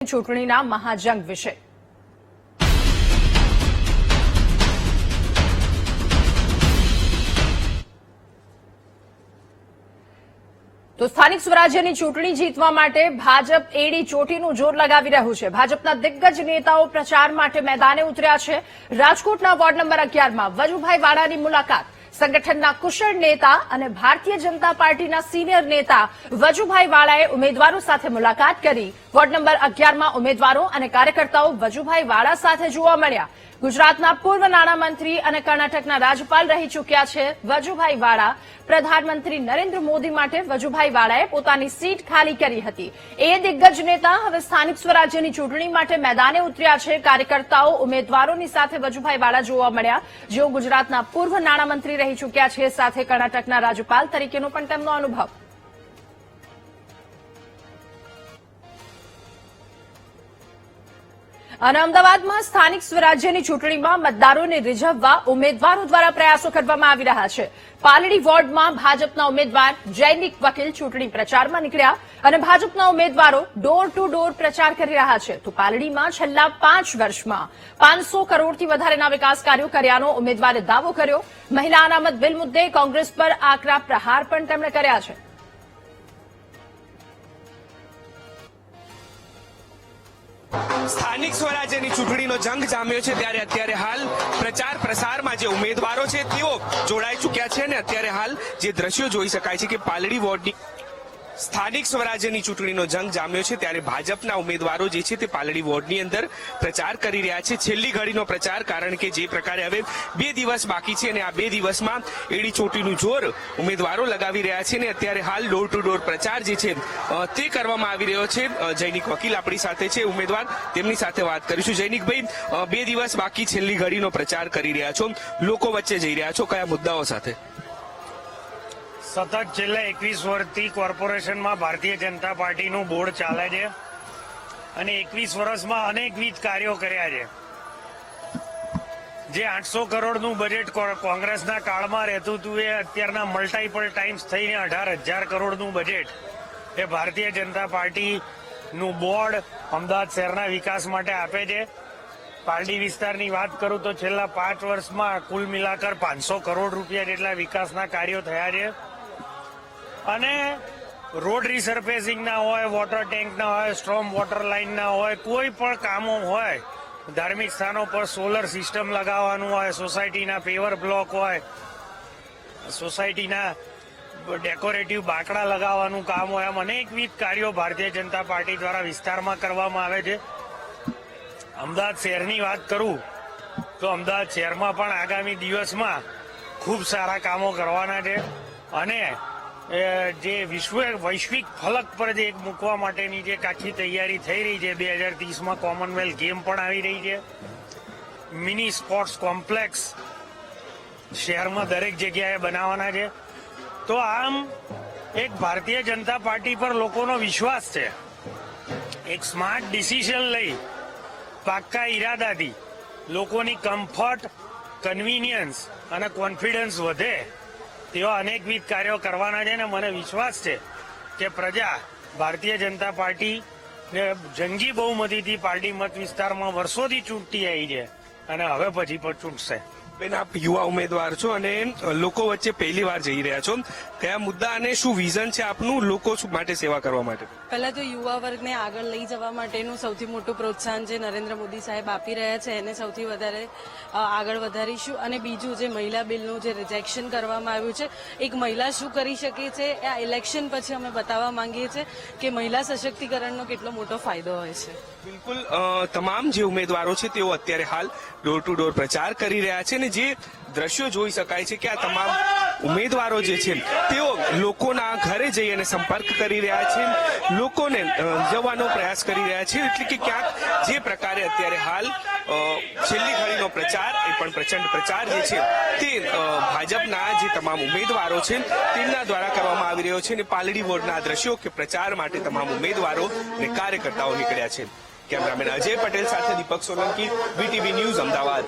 ચૂંટણીના મહાજંગ વિશે તો સ્થાનિક સ્વરાજ્યની ચૂંટણી જીતવા માટે ભાજપ એડી ચોટીનું જોર લગાવી રહ્યું છે। ભાજપના દિગ્ગજ નેતાઓ પ્રચાર માટે મેદાને ઉતર્યા છે। રાજકોટના વોર્ડ નંબર 11માં વજુભાઈ વાળાની મુલાકાત। સંગઠનના કુશળ નેતા અને ભારતીય જનતા પાર્ટીના સિનિયર નેતા વજુભાઈ વાળાએ ઉમેદવારો સાથે મુલાકાત કરી। વોર્ડ નંબર 11માં ઉમેદવારો અને કાર્યકર્તાઓ વજુભાઈ વાળા સાથે જોવા મળ્યા। ગુજરાતના પૂર્વ નાણામંત્રી અને કર્ણાટકના રાજ્યપાલ રહી ચૂક્યા છે વજુભાઈ વાળા। પ્રધાનમંત્રી નરેન્દ્ર મોદી માટે વજુભાઈ વાળાએ પોતાની સીટ ખાલી કરી હતી। એ દિગ્ગજ નેતા હવે સ્થાનિક સ્વરાજ્યની ચૂંટણી માટે મેદાને ઉતર્યા છે। કાર્યકર્તાઓ ઉમેદવારોની સાથે વજુભાઈ વાળા જોવા મળ્યા, જેઓ ગુજરાતના પૂર્વ નાણામંત્રી રહી ચૂક્યા છે, સાથે કર્ણાટકના રાજ્યપાલ તરીકેનો પણ તેમનો અનુભવ। અને અમદાવાદમાં સ્થાનિક સ્વરાજ્યની ચૂંટણીમાં મતદારોને રીઝવવા ઉમેદવારો દ્વારા પ્રયાસો કરવામાં આવી રહ્યા છે। પાલડી વોર્ડમાં ભાજપના ઉમેદવાર જૈનિક વકીલ ચૂંટણી પ્રચારમાં નીકળ્યા અને ભાજપના ઉમેદવારો ડોર ટુ ડોર પ્રચાર કરી રહ્યા છે। તો પાલડીમાં છેલ્લા 5 વર્ષમાં 500 કરોડથી વધારેના વિકાસ કાર્યો કર્યાનો ઉમેદવારે દાવો કર્યો। મહિલા અનામત બિલ મુદ્દે કોંગ્રેસ પર આકરા પ્રહાર પણ તેમણે કર્યા છે। સ્થાનિક સ્વરાજ્યની ચૂંટણીનો જંગ જામ્યો છે, ત્યારે અત્યારે હાલ પ્રચાર પ્રસારમાં જે ઉમેદવારો છે તેઓ જોડાઈ ચૂક્યા છે અને અત્યારે હાલ જે દ્રશ્યો જોઈ શકાય છે કે પાલડી વોર્ડની સ્થાનિક સ્વરાજ્યની ચૂંટણીનો જંગ જામ્યો છે, ત્યારે ભાજપના ઉમેદવારો જે છે તે પાલડી વોર્ડની અંદર પ્રચાર કરી રહ્યા છે। છેલ્લી ઘડીનો પ્રચાર, કારણ કે જે પ્રકારે હવે 2 દિવસ બાકી છે અને આ 2 દિવસમાં એડી ચોટીનું જોર ઉમેદવારો લગાવી રહ્યા છે અને અત્યારે હાલ ડોર ટુ ડોર પ્રચાર જે છે તે કરવામાં આવી રહ્યો છે। જૈનિક વકીલ આપણી સાથે છે ઉમેદવાર, તેમની સાથે વાત કરીશું। જૈનિકભાઈ, 2 દિવસ બાકી છેલ્લી ઘડીનો પ્રચાર કરી રહ્યા છો, લોકો વચ્ચે જઈ રહ્યા છો, કયા મુદ્દાઓ સાથે? સતત છેલ્લા 21 વર્ષથી કોર્પોરેશનમાં ભારતીય જનતા પાર્ટીનું બોર્ડ ચાલે છે અને 21 વર્ષમાં અનેકવિધ કાર્યો કર્યા છે। જે 800 કરોડનું બજેટ કોંગ્રેસના કાળમાં રહેતું હતું, એ અત્યારના મલ્ટાઇપલ ટાઈમ્સ થઈને 18,000 કરોડનું બજેટ એ ભારતીય જનતા પાર્ટીનું બોર્ડ અમદાવાદ શહેરના વિકાસ માટે આપે છે। પાલડી વિસ્તારની વાત કરું તો છેલ્લા 5 વર્ષમાં કુલ મિલાકર 500 કરોડ રૂપિયા જેટલા વિકાસના કાર્યો થયા છે અને રોડ રિસર્ફેસિંગના હોય, વોટર ટેન્કના હોય, સ્ટ્રોમ વોટર લાઇનના હોય, કોઈ પણ કામો હોય, ધાર્મિક સ્થાનો પર સોલર સિસ્ટમ લગાવવાનું હોય, સોસાયટીના પેવર બ્લોક હોય, સોસાયટીના ડેકોરેટિવ બાકડા લગાવવાનું કામ હોય, એમ અનેકવિધ કાર્યો ભારતીય જનતા પાર્ટી દ્વારા વિસ્તારમાં કરવામાં આવે છે। અમદાવાદ શહેરની વાત કરું તો અમદાવાદ શહેરમાં પણ આગામી દિવસમાં ખૂબ સારા કામો કરવાના છે અને જે વૈશ્વિક ફલક પર જે મૂકવા માટેની જે આખી તૈયારી થઈ રહી છે, 2030માં કોમનવેલ્થ ગેમ પણ આવી રહી છે। મિની સ્પોર્ટ્સ કોમ્પ્લેક્સ શહેરમાં દરેક જગ્યાએ બનાવવાના છે। તો આમ એક ભારતીય જનતા પાર્ટી પર લોકોનો વિશ્વાસ છે। એક સ્માર્ટ ડિસિઝન લઈ પાક્કા ઈરાદાથી લોકોની કમ્ફર્ટ, કન્વીનિયન્સ અને કોન્ફિડન્સ વધે તેવા અનેકવિધ કાર્યો કરવાના છે અને મને વિશ્વાસ છે કે પ્રજા ભારતીય જનતા પાર્ટી જંગી બહુમતીથી પાર્ટી મત વિસ્તારમાં વર્ષોથી ચૂંટતી આવી છે અને હવે પછી પણ ચૂંટશે। બેન, આપ યુવા ઉમેદવાર છો અને લોકો વચ્ચે પહેલી વાર જઈ રહ્યા છો, કયા મુદ્દા અને શું વિઝન છે આપનું લોકો માટે સેવા કરવા માટે? પહેલા તો યુવા વર્ગને આગળ લઈ જવા માટેનું સૌથી મોટું પ્રોત્સાહન જે નરેન્દ્ર મોદી સાહેબ આપી રહ્યા છે એને સૌથી વધારે આગળ વધારીશું। અને બીજું, જે મહિલા બિલનું જે રિજેક્શન કરવામાં આવ્યું છે, એક મહિલા શું કરી શકે છે, આ ઇલેક્શન પછી અમે બતાવવા માંગીએ છીએ કે મહિલા સશક્તિકરણનો કેટલો મોટો ફાયદો હોય છે। બિલકુલ, તમામ જે ઉમેદવારો છે તેઓ અત્યારે હાલ ડોર ટુ ડોર પ્રચાર કરી રહ્યા છે અને જે દ્રશ્યો જોઈ શકાય છે કે આ તમામ ઉમેદવારો જે છે તેઓ લોકોના ઘરે જઈ અને સંપર્ક કરી રહ્યા છે, લોકોને જવાનો પ્રયાસ કરી રહ્યા છે। એટલે કે ક્યાંક જે પ્રકારે અત્યારે હાલ છેલ્લી ઘડીનો પ્રચાર, એ પણ પ્રચંડ પ્રચાર જે છે તે ભાજપના જે તમામ ઉમેદવારો છે તેમના દ્વારા કરવામાં આવી રહ્યો છે અને પાલડી વોર્ડના દ્રશ્યો કે પ્રચાર માટે તમામ ઉમેદવારો અને કાર્યકર્તાઓ નીકળ્યા છે। કેમેરામેન અજય પટેલ સાથે દીપક સોલંકી, VTV ન્યૂઝ, અમદાવાદ।